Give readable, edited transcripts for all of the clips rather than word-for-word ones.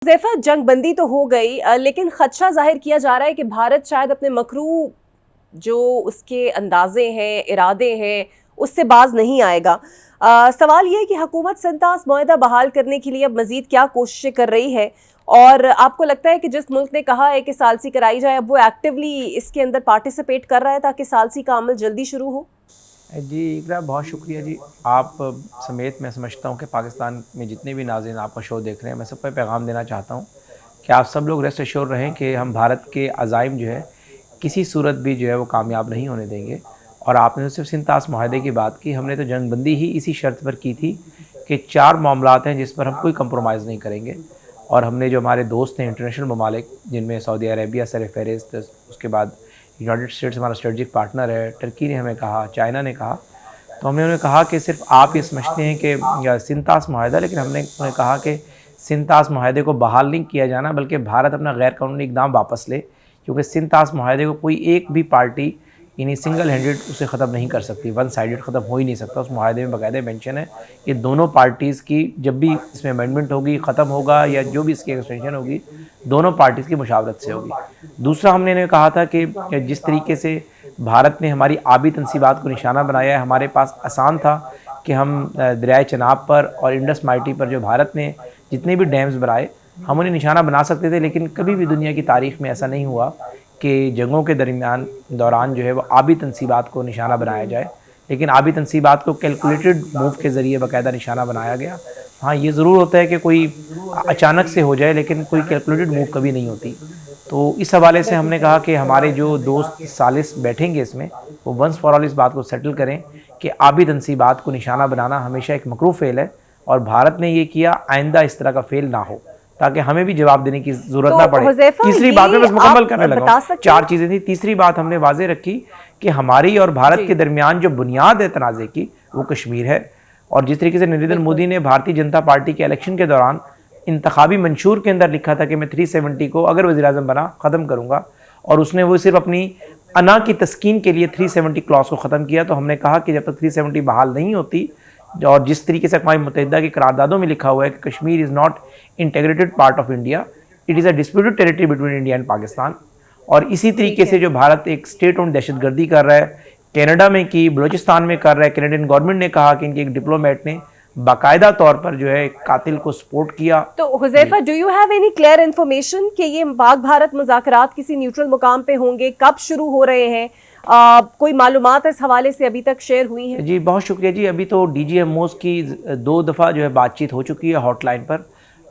ज़ैफ़ा जंगबंदी तो हो गई लेकिन ख़दशा ज़ाहिर किया जा रहा है कि भारत शायद अपने मकरू जो उसके अंदाज़े हैं, इरादे हैं, उससे बाज़ नहीं आएगा। सवाल ये है कि हुकूमत संतास मुआहदा बहाल करने के लिए अब मज़ीद क्या कोशिशें कर रही है? और आपको लगता है कि जिस मुल्क ने कहा है कि सालसी कराई जाए, अब वो एक्टिवली इसके अंदर पार्टिसिपेट कर रहा है ताकि सालसी का अमल जल्दी शुरू हो? जी इकरा, बहुत शुक्रिया जी। आप समेत मैं समझता हूँ कि पाकिस्तान में जितने भी नाज़रीन आपका शो देख रहे हैं, मैं सब पे पैगाम देना चाहता हूँ कि आप सब लोग रेस्ट एश्योर रहें कि हम भारत के अज़ाइम जो है किसी सूरत भी जो है वो कामयाब नहीं होने देंगे। और आपने तो सिर्फ सिंतास माहदे की बात की, हमने तो जंगबंदी ही इसी शर्त पर की थी कि 4 मामलात हैं जिस पर हम कोई कंप्रोमाइज़ नहीं करेंगे। और हमने जो हमारे दोस्त हैं इंटरनेशनल ममालिक, जिनमें सऊदी अरेबिया सर फ़हरिस्त, उसके बाद यूनाइटेड स्टेट्स हमारा स्ट्रेटजिक पार्टनर है, टर्की ने हमें कहा, चाइना ने कहा, तो हमने उन्हें कहा कि सिर्फ आप ये समझते हैं कि सिंतास माहदा, लेकिन हमने उन्हें कहा कि सिंतास माहदे को बहाल नहीं किया जाना, बल्कि भारत अपना गैर कानूनी इकदाम वापस ले, क्योंकि सिंतास माहदे को कोई एक भी पार्टी यानी सिंगल हैंडेड उसे ख़त्म नहीं कर सकती, वन साइडेड ख़त्म हो ही नहीं सकता। उस माहदे में बाकायदा मेंशन है कि दोनों पार्टीज़ की जब भी इसमें अमेंडमेंट होगी, ख़त्म होगा या जो भी इसकी एक्सटेंशन होगी, दोनों पार्टीज़ की मुशावरत से होगी। दूसरा, हमने इन्हें कहा था कि जिस तरीके से भारत ने हमारी आबी तनसीबात को निशाना बनाया है, हमारे पास आसान था कि हम दरियाए चनाब पर और इंडस माइटी पर जो भारत ने जितने भी डैम्स बनाए, हम उन्हें निशाना बना सकते थे, लेकिन कभी भी दुनिया की तारीख़ में ऐसा नहीं हुआ कि जंगों के दौरान जो है वो आबी तनसीबात को निशाना बनाया जाए। लेकिन आबी तनसीबात को कैलकुलेटेड मूव के ज़रिए बाकायदा निशाना बनाया गया। हाँ, ये ज़रूर होता है कि कोई अचानक से हो जाए, लेकिन कोई कैलकुलेटेड मूव कभी नहीं होती। तो इस हवाले से हमने कहा कि हमारे जो दोस्त सालिस बैठेंगे इसमें, वो वंस फॉर ऑल इस बात को सेटल करें कि आबी तनसीबात को निशाना बनाना हमेशा एक मकरूह फ़ेल है, और भारत ने ये किया, आइंदा इस तरह का फ़ेल ना हो, ताकि हमें भी जवाब देने की ज़रूरत ना तो पड़े। हुज़ैफ़ा तीसरी बात मैं ये बस मुकम्मल आप करने लगा बता हूँ, सकते 4 हैं? चीज़ें थी। तीसरी बात हमने वाज़ेह रखी कि हमारी और भारत जी, के दरमियान जो बुनियाद है तनाज़े की, वो कश्मीर है। और जिस तरीके से नरेंद्र बिल्कुल। मोदी ने भारतीय जनता पार्टी के इलेक्शन के दौरान इंतखाबी मंशूर के अंदर लिखा था कि मैं 370 को अगर वज़ीर-ए-आज़म बना ख़त्म करूँगा, और उसने वो सिर्फ अपनी अना की तस्कीन के लिए 370 क्लॉज को ख़त्म किया। तो हमने कहा कि जब तक 370 बहाल नहीं होती, और जिस तरीके से अक़वाम मुत्तहिदा की करारदादों में लिखा हुआ है कि Kashmir is not integrated part of India, it is a disputed territory between India and Pakistan. और इसी ठीक तरीके है। से जो भारत एक स्टेट ओन दहशतगर्दी कर रहा है, कनाडा में की, बलूचिस्तान में कर रहा है, कैनेडियन गवर्नमेंट ने कहा कि इनके एक डिप्लोमेट ने बाकायदा तौर पर जो है कातिल को सपोर्ट किया। तो ji Huzaifa, do you have any clear information कि ये पाक भारत मुज़ाकरात किसी न्यूट्रल मुकाम पे होंगे, कब शुरू हो रहे हैं? कोई मालूमात इस हवाले से अभी तक शेयर हुई हैं? जी, बहुत शुक्रिया जी। अभी तो डीजीएमओज़ की 2 दफ़ा जो है बातचीत हो चुकी है हॉटलाइन पर,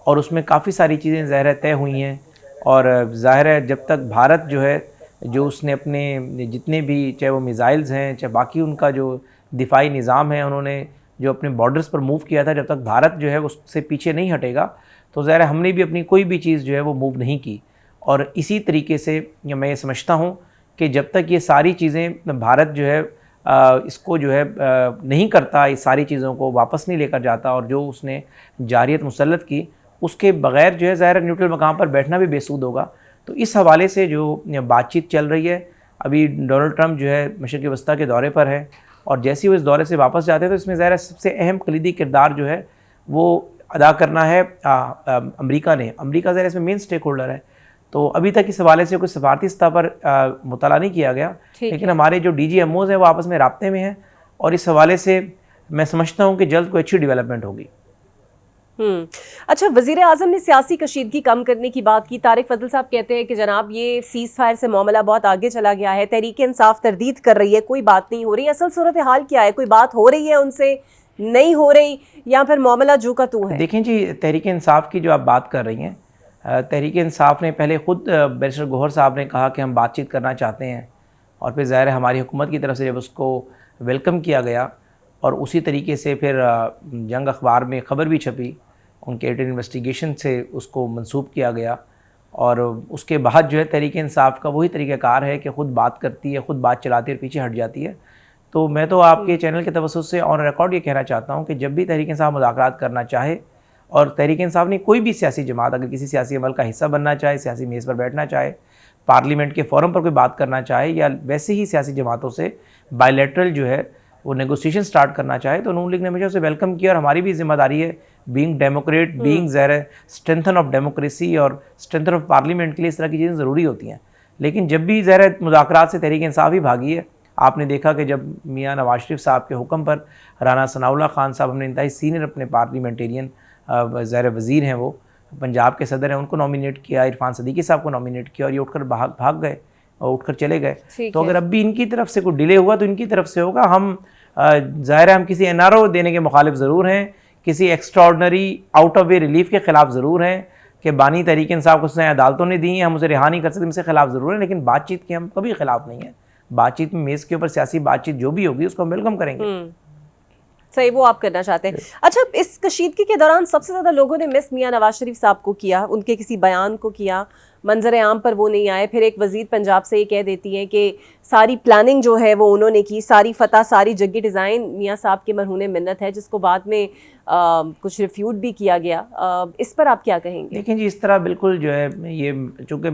और उसमें काफ़ी सारी चीज़ें ज़ाहिर है तय हुई हैं। और ज़ाहिर है जब तक भारत जो है, जो उसने अपने जितने भी, चाहे वो मिज़ाइल्स हैं, चाहे बाकी उनका जो दिफ़ाई निज़ाम है, उन्होंने जो अपने बॉर्डर्स पर मूव किया था, जब तक भारत जो है उससे पीछे नहीं हटेगा, तो ज़ाहिर है हमने भी अपनी कोई भी चीज़ जो है वो मूव नहीं की। और इसी तरीके से मैं ये समझता हूँ कि जब तक ये सारी चीज़ें भारत जो है इसको जो है नहीं करता, इस सारी चीज़ों को वापस नहीं लेकर जाता, और जो उसने जारियत मुसल्लत की, उसके बग़ैर जो है ज़ाहिर न्यूट्रल मकाम पर बैठना भी बेसूद होगा। तो इस हवाले से जो बातचीत चल रही है, अभी डोनाल्ड ट्रंप जो है मशरिक़ वस्ता के दौरे पर है, और जैसे ही वो इस दौरे से वापस जाते हैं, तो इसमें ज़ाहिर है सबसे अहम कलीदी किरदार जो है वो अदा करना है अमरीका ने। अमरीका ज़ाहिर इसमें मेन स्टेक होल्डर है। तो अभी तक इस हवाले से कोई सफारती सतह पर मुतला नहीं किया गया, ठीक लेकिन है। हमारे जो डीजीएमओज़ हैं वो आपस में राब्ते में हैं, और इस हवाले से मैं समझता हूँ कि जल्द कोई अच्छी डेवलपमेंट होगी। अच्छा, वज़ीर आज़म ने सियासी कशीदगी कम करने की बात की। तारिक फजल साहब कहते हैं कि जनाब ये सीज़ फायर से मामला बहुत आगे चला गया है, तहरीक इंसाफ तरदीद कर रही है, कोई बात नहीं हो रही। असल सूरत हाल क्या है? कोई बात हो रही है उनसे, नहीं हो रही, या फिर मामला जू का तू है? देखें जी, तहरीक इंसाफ की जो आप बात कर रही हैं, तहरीक इंसाफ ने पहले ख़ुद बैरिस्टर गौहर साहब ने कहा कि हम बातचीत करना चाहते हैं, और फिर ज़ाहिर है हमारी हुकूमत की तरफ से जब उसको वेलकम किया गया, और उसी तरीके से फिर जंग अखबार में ख़बर भी छपी, उनके एडिट इन्वेस्टिगेशन से उसको मंसूब किया गया, और उसके बाद जो है तहरीक इंसाफ का वही तरीक़ाकार है कि ख़ुद बात करती है, ख़ुद बात चलाती है और पीछे हट जाती है। तो मैं तो आपके चैनल के तवज्जुह से ऑन रिकॉर्ड ये कहना चाहता हूँ कि जब भी तहरीक इंसाफ मुज़ाकरात करना चाहे, और तहरीक इंसाफ ने कोई भी सियासी जमात अगर किसी सियासी अमल का हिस्सा बनना चाहे, सियासी मेज़ पर बैठना चाहे, पार्लियामेंट के फ़ोरम पर कोई बात करना चाहे, या वैसे ही सियासी जमातों से बायलैटरल जो है वो नेगोशिएशन स्टार्ट करना चाहे तो नून लीग ने हमेशा उसे वेलकम किया। और हमारी भी जिम्मेदारी है बीइंग डेमोक्रेट, बीइंग ज़ाहिर स्ट्रेंथन ऑफ डेमोक्रेसी और स्ट्रेंथन ऑफ पार्लियामेंट के लिए इस तरह की चीज़ें ज़रूरी होती हैं। लेकिन जब भी ज़ाहिर मुज़ाकरात से तहरीक इंसाफ ही भागी है। आपने देखा कि जब मियाँ नवाज शरीफ साहब के हुक्म पर राना सनाउल्लाह खान साहब, हमने इंतहाई सीनियर अपने पार्लियामेंटेरियन ज़ाहिर वज़ीर हैं, वो पंजाब के सदर हैं, उनको नॉमिनेट किया, इरफान सदीकी साहब को नॉमिनेट किया और ये उठकर भाग गए और उठकर चले गए। तो अगर अब भी इनकी तरफ से कोई डिले हुआ तो इनकी तरफ से होगा। हम ज़ाहिर है हम किसी एनआरओ देने के मुखालिफ ज़रूर हैं, किसी extraordinary out of way relief के ख़िलाफ़ ज़रूर हैं कि बानी तहरीक इंसाफ को उसने अदालतों ने दी हैं, हम उसे रिहा नहीं कर सकते, उनसे ख़िलाफ़ ज़रूर है। लेकिन बातचीत के हम कभी ख़िलाफ़ नहीं हैं। बातचीत में मेज़ के ऊपर सियासी बातचीत जो भी होगी उसको हम वेलकम करेंगे। सही, वो आप करना चाहते हैं। अच्छा, इस कशीदगी के दौरान सबसे ज़्यादा लोगों ने मिस मियाँ नवाज शरीफ साहब को किया, उनके किसी बयान को किया, मंजर आम पर वो नहीं आए। फिर एक वज़ीर पंजाब से ये कह देती हैं कि सारी प्लानिंग जो है वो उन्होंने की, सारी फतह, सारी जग्गी डिज़ाइन मियाँ साहब के मरहूने मिन्नत है, जिसको बाद में कुछ रिफ्यूट भी किया गया। इस पर आप क्या कहेंगे? लेकिन जी इस तरह बिल्कुल जो है ये, चूँकि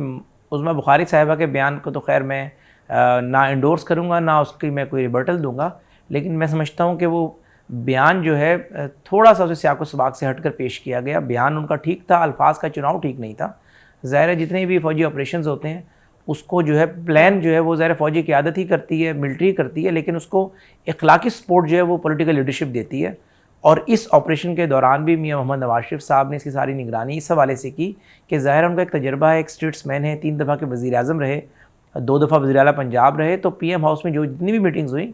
उज़्मा बुखारी साहिबा के बयान को तो खैर मैं ना इंडोर्स करूँगा ना उसकी मैं कोई रिबर्टल दूँगा, लेकिन मैं समझता हूँ कि वो बयान जो है थोड़ा सा उसे सियाक़ो सबाक़ से हटकर पेश किया गया। बयान उनका ठीक था, अल्फाज का चुनाव ठीक नहीं था। ज़ाहिर है जितने भी फ़ौजी ऑपरेशंस होते हैं उसको जो है प्लान जो है वो ज़ाहिर फ़ौजी क़यादत ही करती है, मिलिट्री करती है, लेकिन उसको इखलाकी सपोर्ट जो है वो पॉलिटिकल लीडरशिप देती है। और इस ऑपरेशन के दौरान भी मियाँ मोहम्मद नवाज शरीफ साहब ने इसकी सारी निगरानी इस हवाले से की कि ज़ाहिर उनका एक तजर्बा है, एक स्टेट्समैन है, 3 दफ़ा के वज़ीर आज़म रहे, 2 दफ़ा वज़ीर आला पंजाब रहे। तो PM हाउस में जो जितनी भी मीटिंग्स हुई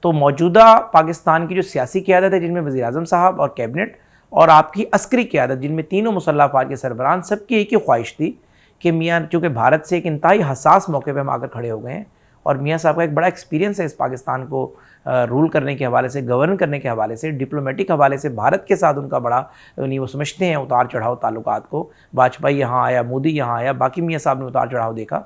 तो मौजूदा पाकिस्तान की जो सियासी क़यादत है, जिनमें वज़ीर आज़म साहब और कैबिनेट और आपकी अस्करी क़यादत, जिनमें तीनों मुसल्लह अफ़वाज के सरबराहान, सबकी एक ही ख्वाहिश थी कि मियाँ, चूँकि भारत से एक इंतहाई हसास मौके पर हम आकर खड़े हो गए हैं और मियाँ साहब का एक बड़ा एक्सपीरियंस है इस पाकिस्तान को रूल करने के हवाले से, गवर्न करने के हवाले से, डिप्लोमेटिक हवाले से भारत के साथ उनका बड़ा नहीं, वो समझते हैं उतार चढ़ाव ताल्लुकात को। वाजपेयी यहाँ आया, मोदी यहाँ आया, बाकी मियाँ साहब ने उतार चढ़ाव देखा।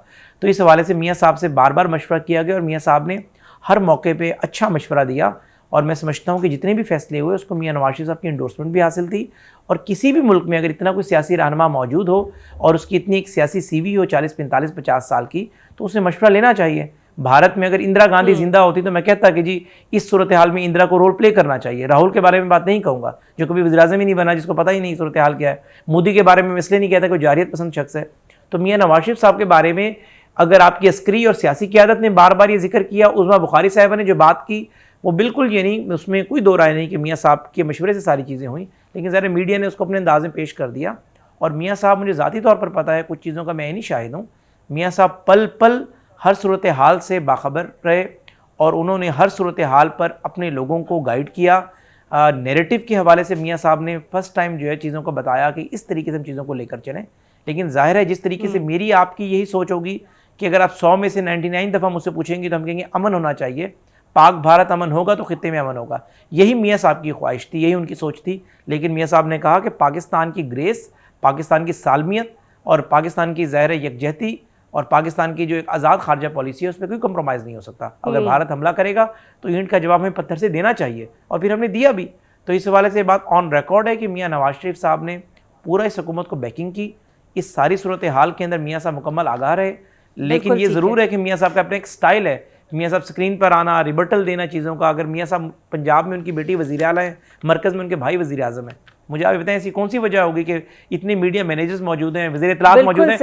तो इस हवाले से मियाँ साहब से बार बार मशवरा किया गया और मियाँ साहब ने हर मौके पे अच्छा मशवरा दिया। और मैं समझता हूँ कि जितने भी फैसले हुए उसको मियाँ नवाज शरीफ साहब की इंडोर्समेंट भी हासिल थी। और किसी भी मुल्क में अगर इतना कोई सियासी रहनुमा मौजूद हो और उसकी इतनी एक सियासी CV हो 40, 45, 50 साल की, तो उसे मशवरा लेना चाहिए। भारत में अगर इंदिरा गांधी जिंदा होती तो मैं कहता कि जी इस सूरत हाल में इंदिरा को रोल प्ले करना चाहिए। राहुल के बारे में बात नहीं कहूँगा जो कभी वज़ीर आज़म ही नहीं बना, जिसको पता ही नहीं सूरत हाल क्या है। मोदी के बारे में इसलिए नहीं कहता कोई जारियत पसंद शख्स है। तो मियाँ नवाज शरीफ साहब के बारे में अगर आपकी अस्करी और सियासी क़यादत ने बार बार ये जिक्र किया, उज़्मा बुखारी साहिबा ने जो बात की वो बिल्कुल ये नहीं, उसमें कोई दो राय नहीं कि मियाँ साहब के मशवरे से सारी चीज़ें हुई, लेकिन ज़रा मीडिया ने उसको अपने अंदाज में पेश कर दिया। और मियाँ साहब, मुझे ज़ाती तौर पर पता है कुछ चीज़ों का, मैं नहीं शाहिद हूँ, मियाँ साहब पल पल हर सूरत हाल से बाखबर रहे और उन्होंने हर सूरत हाल पर अपने लोगों को गाइड किया। नैरेटिव के हवाले से मियाँ साहब ने फर्स्ट टाइम जो है चीज़ों को बताया कि इस तरीके से हम चीज़ों को लेकर चलें। लेकिन जाहिर है जिस तरीके से मेरी आपकी यही सोच होगी कि अगर आप 100 में से 99 दफ़ा मुझसे पूछेंगे तो हम कहेंगे अमन होना चाहिए, पाक भारत अमन होगा तो खित्ते में अमन होगा। यही मियाँ साहब की ख्वाहिश थी, यही उनकी सोच थी। लेकिन मियाँ साहब ने कहा कि पाकिस्तान की ग्रेस, पाकिस्तान की सालमियत और पाकिस्तान की ज़ाहिर यकजहती और पाकिस्तान की जो एक आज़ाद खारजा पॉलिसी है उस पर कोई कंप्रोमाइज़ नहीं हो सकता। अगर भारत हमला करेगा तो ईंट का जवाब हमें पत्थर से देना चाहिए, और फिर हमने दिया भी। तो इस हवाले से बात ऑन रिकॉर्ड है कि मियाँ नवाज शरीफ साहब ने पूरा इस हुकूमत को बैकिंग की। इस सारी सूरत हाल के अंदर मियाँ साहब मुकम्मल आगाह रहे। लेकिन ये ज़रूर है कि मियाँ साहब का अपना एक स्टाइल है, मियाँ साहब स्क्रीन पर आना, रिबर्टल देना चीज़ों का। अगर मियाँ साहब पंजाब में उनकी बेटी वज़ीर आला है, मरकज़ में उनके भाई वज़ीर आज़म है, मुझे आप बताएं ऐसी कौन सी वजह होगी कि इतने मीडिया मैनेजर्स मौजूद हैं, वज़ीर इत्तलात मौजूद हैं,